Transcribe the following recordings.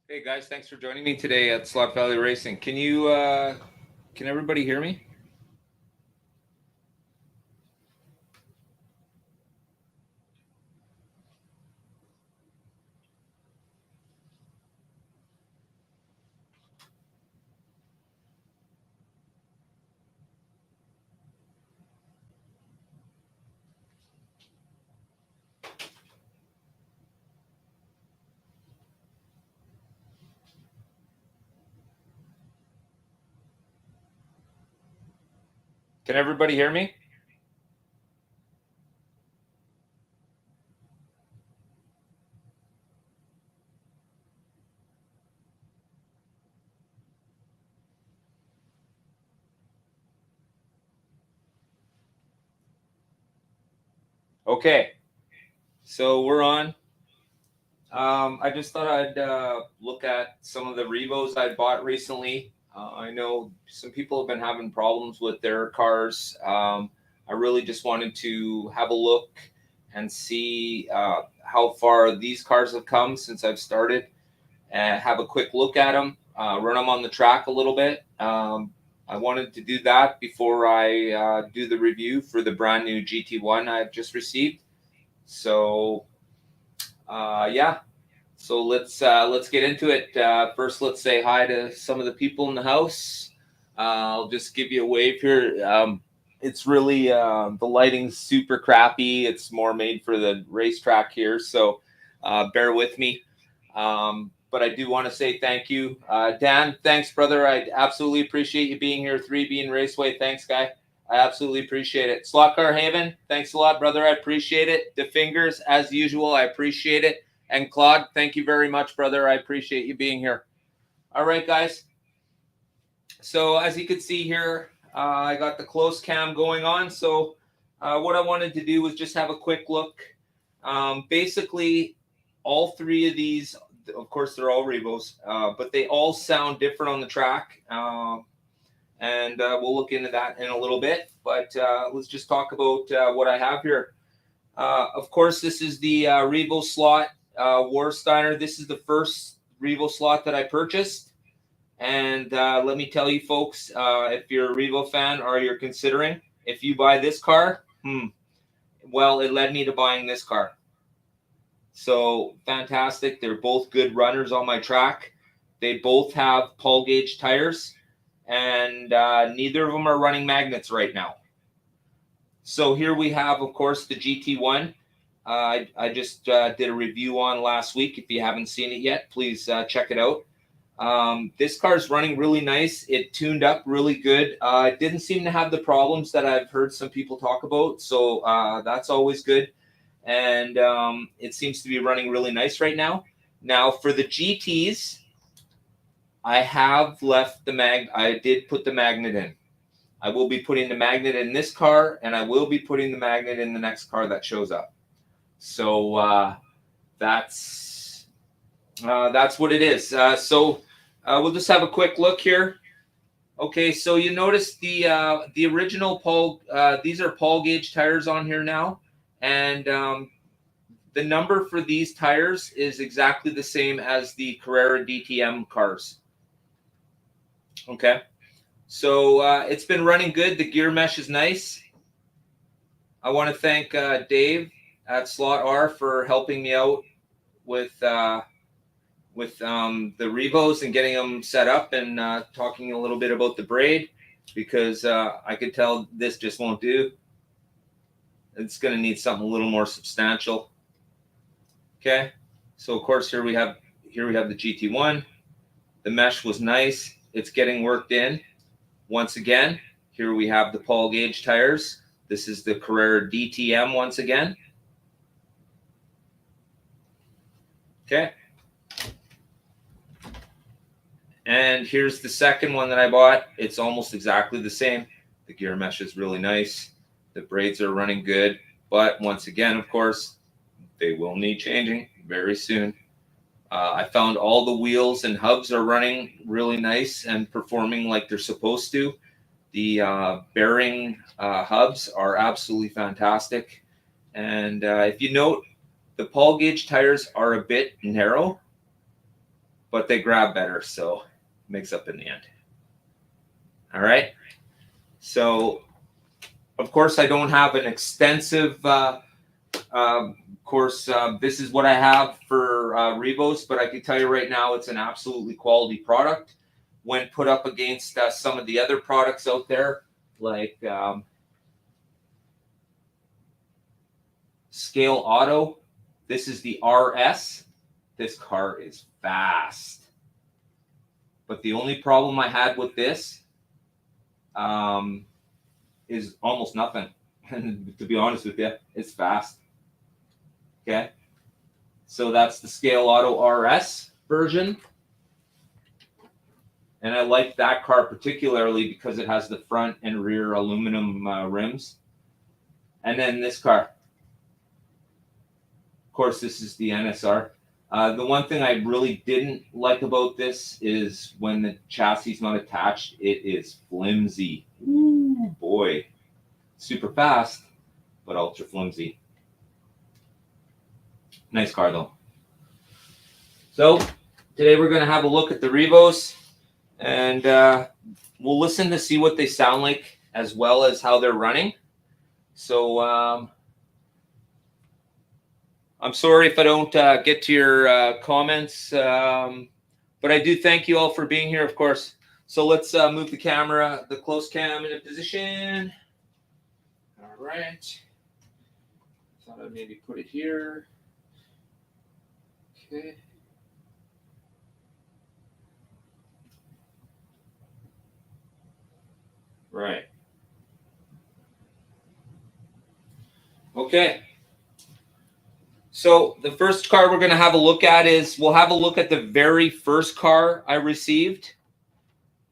Hey guys, thanks for joining me today at Slot Valley Racing. Can everybody hear me? Can everybody hear me? Okay, so we're on. I just thought I'd look at some of the Revos I bought recently. I know some people have been having problems with their cars. I really just wanted to have a look and see how far these cars have come since I've started, and have a quick look at them, run them on the track a little bit. I wanted to do that before I do the review for the brand new GT1 I've just received. So yeah, so let's get into it. First, let's say hi to some of the people in the house. I'll just give you a wave here. It's really the lighting's super crappy. It's more made for the racetrack here, so bear with me. But I do want to say thank you, Dan. Thanks, brother. I absolutely appreciate you being here. 3 Raceway. Thanks, guy. I absolutely appreciate it. Slot Car Haven, thanks a lot, brother. I appreciate it. The Fingers, as usual, I appreciate it. And Claude, thank you very much, brother. I appreciate you being here. All right, guys. So as you can see here, I got the close cam going on. So what I wanted to do was just have a quick look. Basically, all three of these, of course, they're all Revos, but they all sound different on the track. And we'll look into that in a little bit. But let's just talk about what I have here. Of course, this is the Revoslot Warsteiner. This is the first Revoslot that I purchased. And let me tell you, folks, if you're a Revo fan or you're considering, if you buy this car, well, it led me to buying this car. So fantastic. They're both good runners on my track. They both have Paul gauge tires, and neither of them are running magnets right now. So here we have, of course, the GT1. I just did a review on last week. If you haven't seen it yet, please check it out. This car is running really nice. It tuned up really good. It didn't seem to have the problems that I've heard some people talk about, so that's always good. And it seems to be running really nice right now. Now, for the GTs, I have left the I did put the magnet in. I will be putting the magnet in this car, and I will be putting the magnet in the next car that shows up. So that's what it is. So we'll just have a quick look here. Okay, so you notice the original Paul. These are Paul gauge tires on here now, and the number for these tires is exactly the same as the Carrera DTM cars. Okay. So it's been running good. The gear mesh is nice. I want to thank Dave at Slot R for helping me out with the Revos and getting them set up, and talking a little bit about the braid, because I could tell this just won't do. It's going to need something a little more substantial. Okay. So of course here we have the GT1. The mesh was nice. It's getting worked in. Once again, here we have the Paul gauge tires. This is the Carrera DTM once again. Okay. And here's the second one that I bought. It's almost exactly the same. The gear mesh is really nice. The braids are running good. But once again, of course, they will need changing very soon. I found all the wheels and hubs are running really nice and performing like they're supposed to. The bearing hubs are absolutely fantastic. And if you note, the Paul gauge tires are a bit narrow. but they grab better, so makes up in the end. All right. So, of course, I don't have an extensive course. This is what I have for Revos, but I can tell you right now, it's an absolutely quality product. When put up against some of the other products out there, like Scale Auto, this is the RS. This car is fast. But the only problem I had with this is almost nothing. And to be honest with you, it's fast. Okay. So that's the Scale Auto RS version. And I like that car particularly because it has the front and rear aluminum rims. And then this car. Of course, this is the NSR. The one thing I really didn't like about this is when the chassis is not attached, it is flimsy. Ooh, boy. Super fast, but ultra flimsy. Nice car, though. So, today we're going to have a look at the Revos, and we'll listen to see what they sound like as well as how they're running. So, I'm sorry if I don't get to your comments, but I do thank you all for being here, of course. So let's move the camera, the close cam, into position. All right. Thought I'd maybe put it here. Okay. Right. Okay. So the first car we're going to have a look at is, we'll have a look at the very first car I received.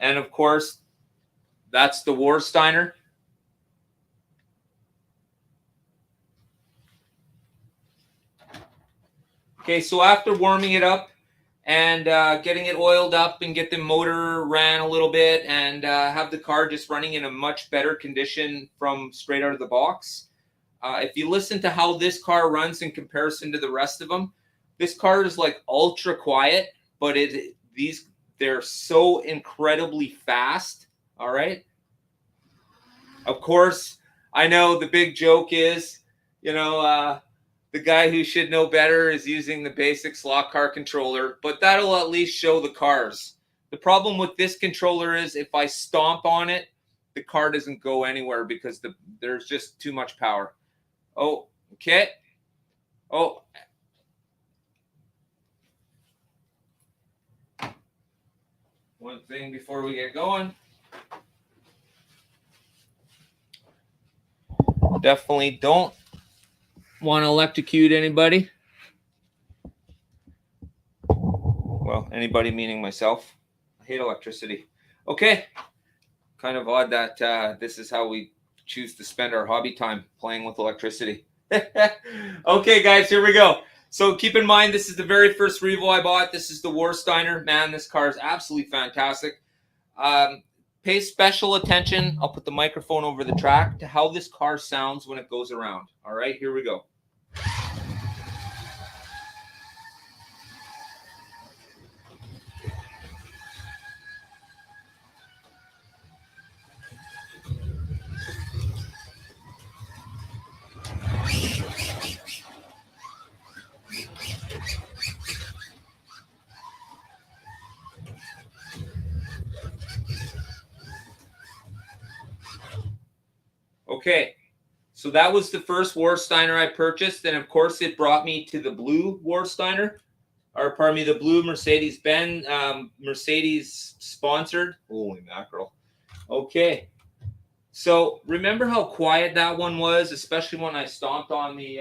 And of course, that's the Warsteiner. Okay, so after warming it up and getting it oiled up and get the motor ran a little bit and have the car just running in a much better condition from straight out of the box. If you listen to how this car runs in comparison to the rest of them, this car is like ultra quiet, but they're so incredibly fast. All right. Of course, I know the big joke is, the guy who should know better is using the basic slot car controller, but that'll at least show the cars. The problem with this controller is if I stomp on it, the car doesn't go anywhere because there's just too much power. Oh, okay. Oh. One thing before we get going. Definitely don't want to electrocute anybody. Well, anybody meaning myself. I hate electricity. Okay. Kind of odd that this is how we choose to spend our hobby time, playing with electricity. Okay, guys, here we go. So keep in mind, this is the very first Revo I bought. This is the Warsteiner. Man, this car is absolutely fantastic. Pay special attention. I'll put the microphone over the track to how this car sounds when it goes around. All right, here we go. Okay, so that was the first Warsteiner I purchased, and of course it brought me to the blue Warsteiner, or pardon me, the blue Mercedes-Benz, Mercedes sponsored. Holy mackerel. Okay, so remember how quiet that one was, especially when I stomped on the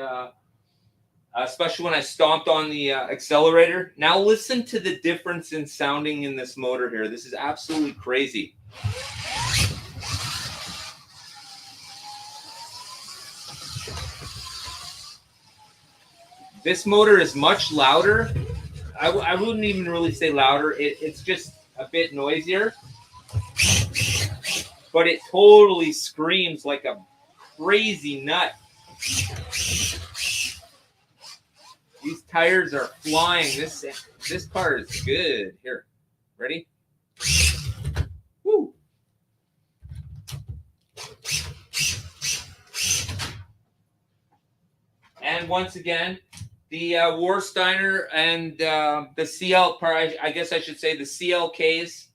accelerator. Now listen to the difference in sounding in this motor here. This is absolutely crazy. This motor is much louder. I wouldn't even really say louder. It's just a bit noisier. But it totally screams like a crazy nut. These tires are flying. This car is good. Here, ready? Woo! And once again, the Warsteiner and the CL, I guess I should say the CLKs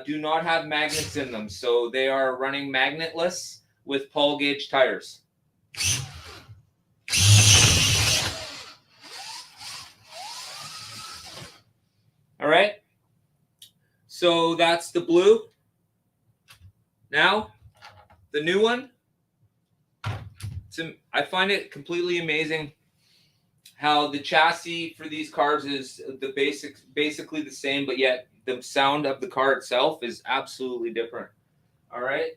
do not have magnets in them. So they are running magnetless with Paul gauge tires. All right. So that's the blue. Now, the new one. I find it completely amazing how the chassis for these cars is basically the same, but yet the sound of the car itself is absolutely different. All right.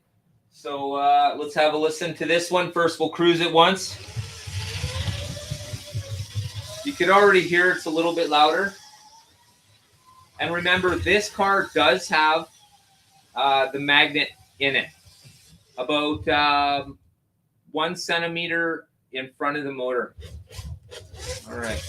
So let's have a listen to this one. First, we'll cruise it once. You can already hear it's a little bit louder. And remember, this car does have the magnet in it, about 1 centimeter in front of the motor. All right.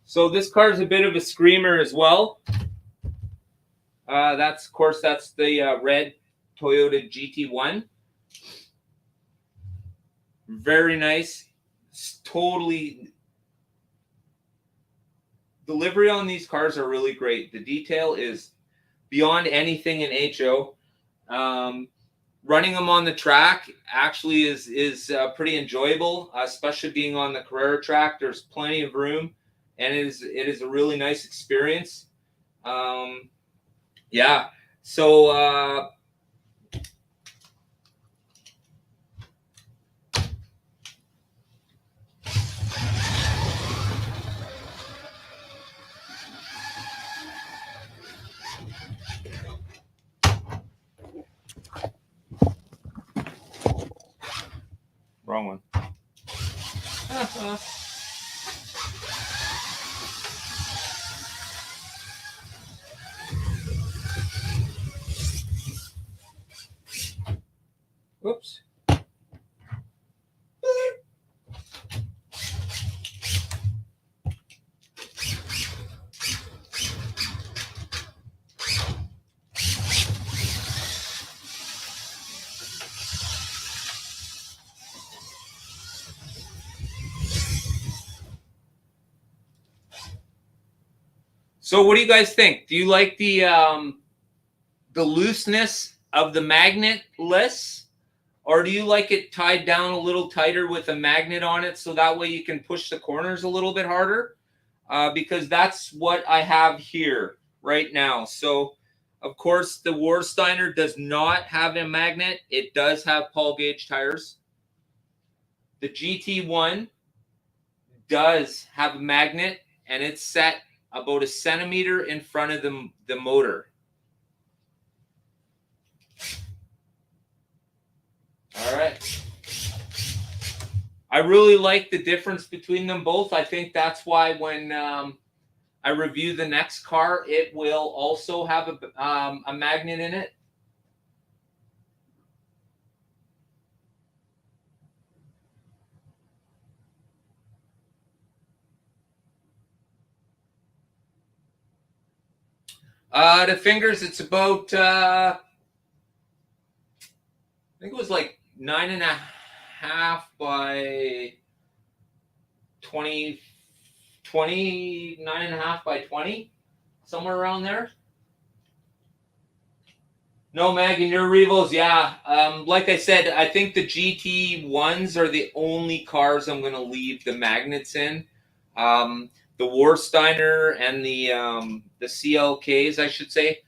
So this car is a bit of a screamer as well. That's the red Toyota GT1. Very nice. Totally. Delivery on these cars are really great. The detail is beyond anything in HO. Running them on the track actually is pretty enjoyable, especially being on the Carrera track. There's plenty of room, and it is a really nice experience. Yeah. So wrong one. Whoops. So what do you guys think? Do you like the looseness of the magnetless, or do you like it tied down a little tighter with a magnet on it so that way you can push the corners a little bit harder? Because that's what I have here right now. So, of course, the Warsteiner does not have a magnet. It does have Paul gauge tires. The GT1 does have a magnet, and it's set about 1 centimeter in front of the motor. All right. I really like the difference between them both. I think that's why when I review the next car, it will also have a magnet in it. The fingers, it's about, I think it was like 9.5 by 20, 9.5 by 20, somewhere around there. No, Megan, your Revos, yeah. Like I said, I think the GT1s are the only cars I'm going to leave the magnets in. The Warsteiner and the CLKs, I should say,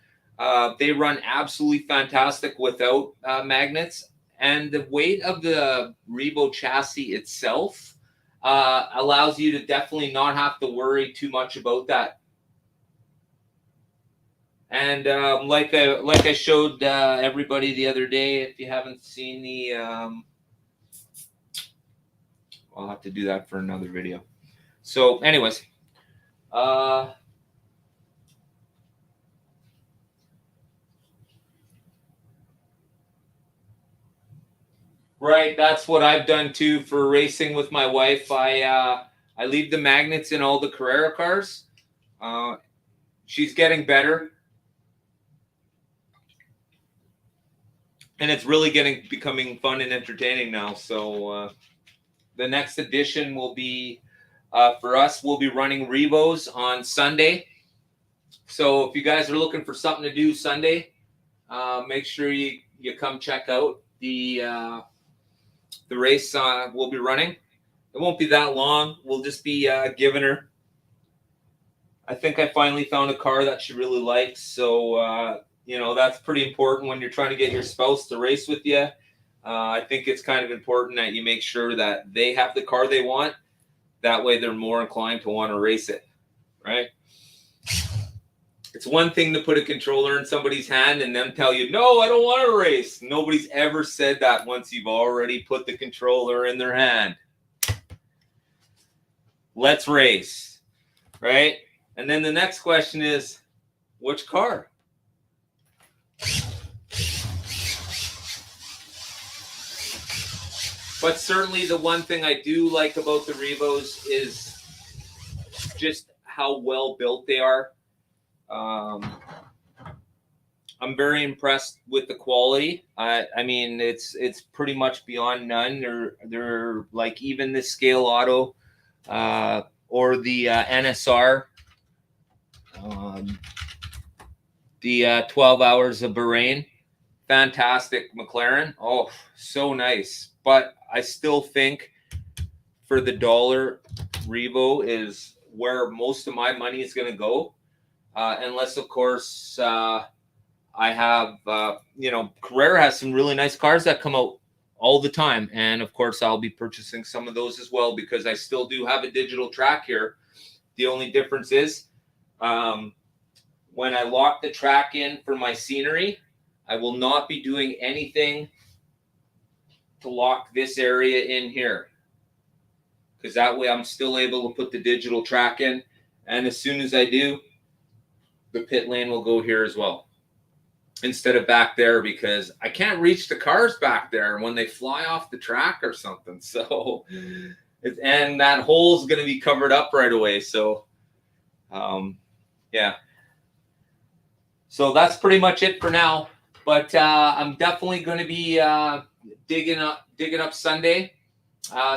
they run absolutely fantastic without magnets. And the weight of the Revo chassis itself allows you to definitely not have to worry too much about that. And like I showed everybody the other day, if you haven't seen the, I'll have to do that for another video. So, anyways, right, that's what I've done too for racing with my wife. I leave the magnets in all the Carrera cars. She's getting better, and it's really becoming fun and entertaining now. So the next edition will be for us. We'll be running Revos on Sunday. So if you guys are looking for something to do Sunday, make sure you come check out the race we'll be running. It won't be that long. We'll just be giving her. I think I finally found a car that she really likes. So, that's pretty important when you're trying to get your spouse to race with you. I think it's kind of important that you make sure that they have the car they want. That way they're more inclined to want to race it, right? It's one thing to put a controller in somebody's hand and them tell you, no, I don't want to race. Nobody's ever said that once you've already put the controller in their hand. Let's race, right? And then the next question is, which car? But certainly the one thing I do like about the Revos is just how well built they are. I'm very impressed with the quality. I mean, it's pretty much beyond none. They're like even the Scale Auto or the NSR, the 12 Hours of Bahrain. Fantastic McLaren. Oh, so nice. But I still think for the dollar, Revo is where most of my money is going to go. Unless, of course, I have, Carrera has some really nice cars that come out all the time. And, of course, I'll be purchasing some of those as well because I still do have a digital track here. The only difference is when I lock the track in for my scenery, I will not be doing anything to lock this area in here because that way I'm still able to put the digital track in. And as soon as I do, the pit lane will go here as well instead of back there because I can't reach the cars back there when they fly off the track or something. So, and that hole's going to be covered up right away. So, yeah. So that's pretty much it for now. But I'm definitely going to be digging up Sunday.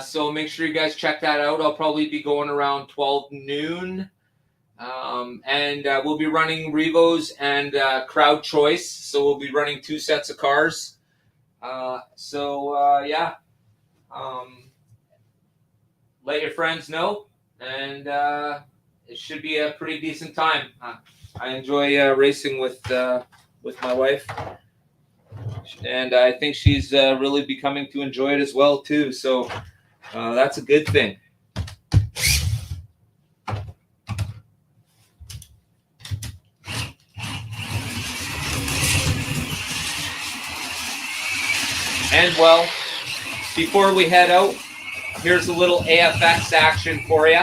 So make sure you guys check that out. I'll probably be going around 12 noon. And we'll be running Revos and crowd choice. So we'll be running 2 sets of cars. Yeah. Let your friends know. And it should be a pretty decent time. I enjoy racing with my wife. And I think she's really becoming to enjoy it as well, too. So that's a good thing. And, well, before we head out, here's a little AFX action for you.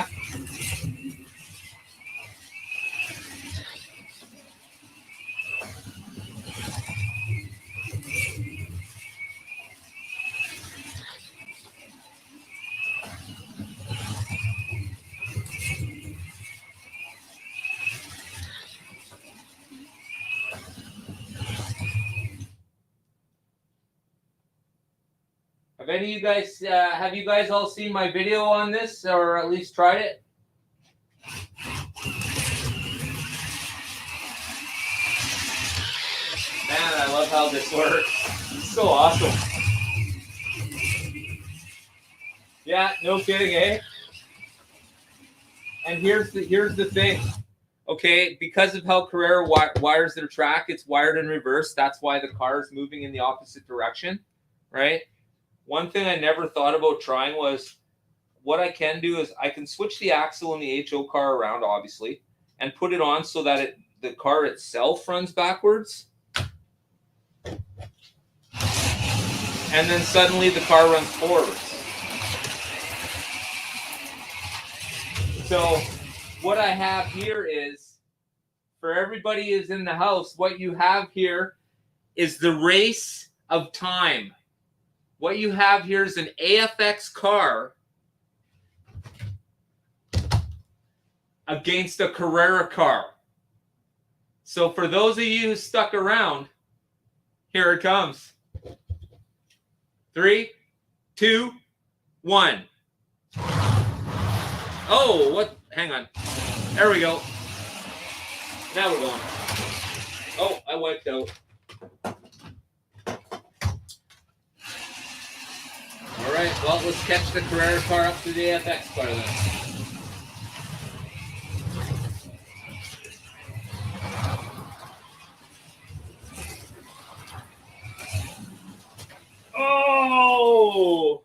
Have you guys all seen my video on this, or at least tried it? Man, I love how this works. It's so awesome. Yeah, no kidding, eh? And here's the thing. Okay, because of how Carrera wires their track, it's wired in reverse. That's why the car is moving in the opposite direction, right? One thing I never thought about trying was what I can do is I can switch the axle in the HO car around, obviously, and put it on so that the car itself runs backwards. And then suddenly the car runs forwards. So what I have here is, for everybody who's in the house, what you have here is the race of time. What you have here is an AFX car against a Carrera car. So for those of you who stuck around, here it comes. 3, 2, 1. Oh, what? Hang on. There we go. Now we're going. Oh, I wiped out. All right, well, let's catch the Carrera car up to the AFX car then. Oh!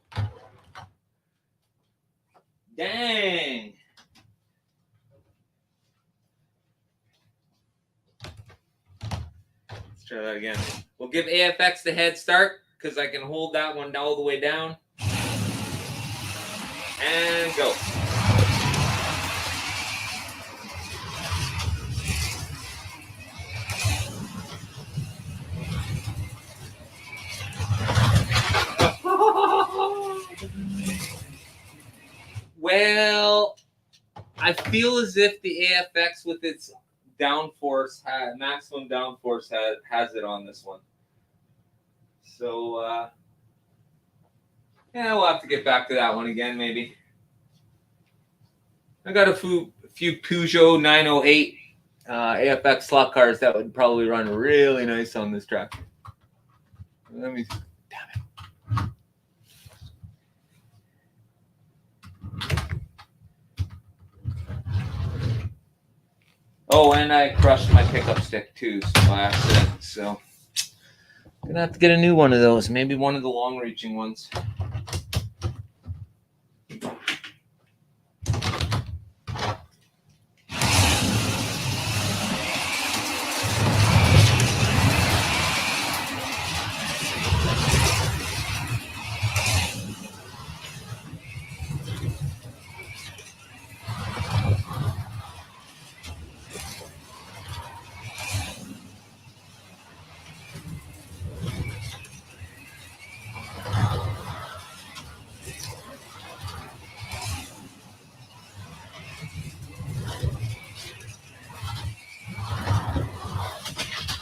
Dang! Let's try that again. We'll give AFX the head start because I can hold that one all the way down. And go. Well, I feel as if the AFX with its downforce, maximum downforce, has it on this one. So, yeah, we'll have to get back to that one again, maybe. I got a few Peugeot 908 AFX slot cars that would probably run really nice on this track. Let me. Damn it. Oh, and I crushed my pickup stick too by accident. So, I'm gonna have to get a new one of those. Maybe one of the long-reaching ones.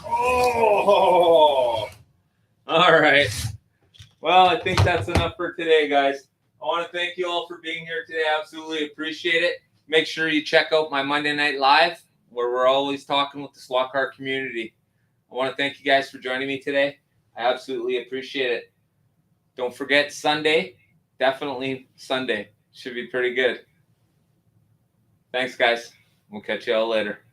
Oh! All right. Well, I think that's enough for today, guys. I want to thank you all for being here today. I absolutely appreciate it. Make sure you check out my Monday Night Live, where we're always talking with the slot car community. I want to thank you guys for joining me today. I absolutely appreciate it. Don't forget Sunday. Definitely Sunday. Should be pretty good. Thanks, guys. We'll catch you all later.